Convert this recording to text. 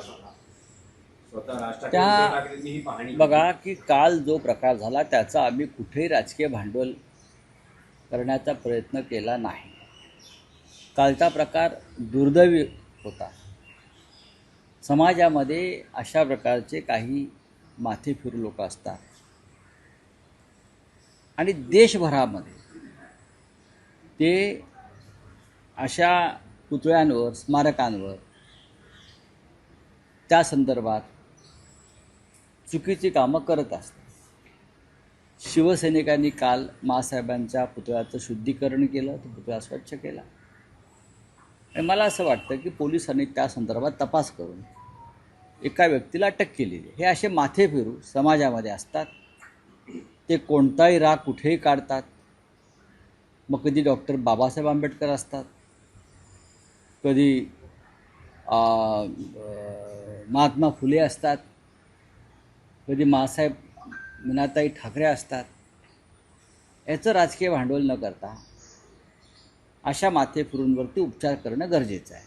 स्वतः राज ठाकरे, त्या उद्धव ठाकरेंनी ही पाहणी केली. बघा की काल जो प्रकार झाला त्याचा आम्ही कुठेही राजकीय भांडवल करण्याचा प्रयत्न केला नाही. कालचा प्रकार दुर्दैवी होता. समाजामध्ये अशा प्रकारचे काही माथेफिरू लोक असतात आणि देशभरामध्ये ते अशा पुतळ्यांवर, स्मारकांवर त्या संदर्भात चुकीची कामं करत असतात. शिवसैनिकांनी काल माँसाहेबांच्या पुतळ्याचं शुद्धीकरण केलं, तो पुतळा स्वच्छ केला. आणि मला असं वाटतं की पोलिसांनी त्या संदर्भात तपास करून एका व्यक्तीला अटक केलेली. हे असे माथेफिरू समाजामध्ये असतात. ते कोणताही राग कुठेही काढतात. मग कधी डॉक्टर बाबासाहेब आंबेडकर असतात, कधी महात्मा फुले असतात, कधी माँसाहेब मीनाताई ठाकरे असतात. याचं राजकीय भांडवल न करता अशा माथेफिरूंवरती उपचार करणं गरजेचं आहे.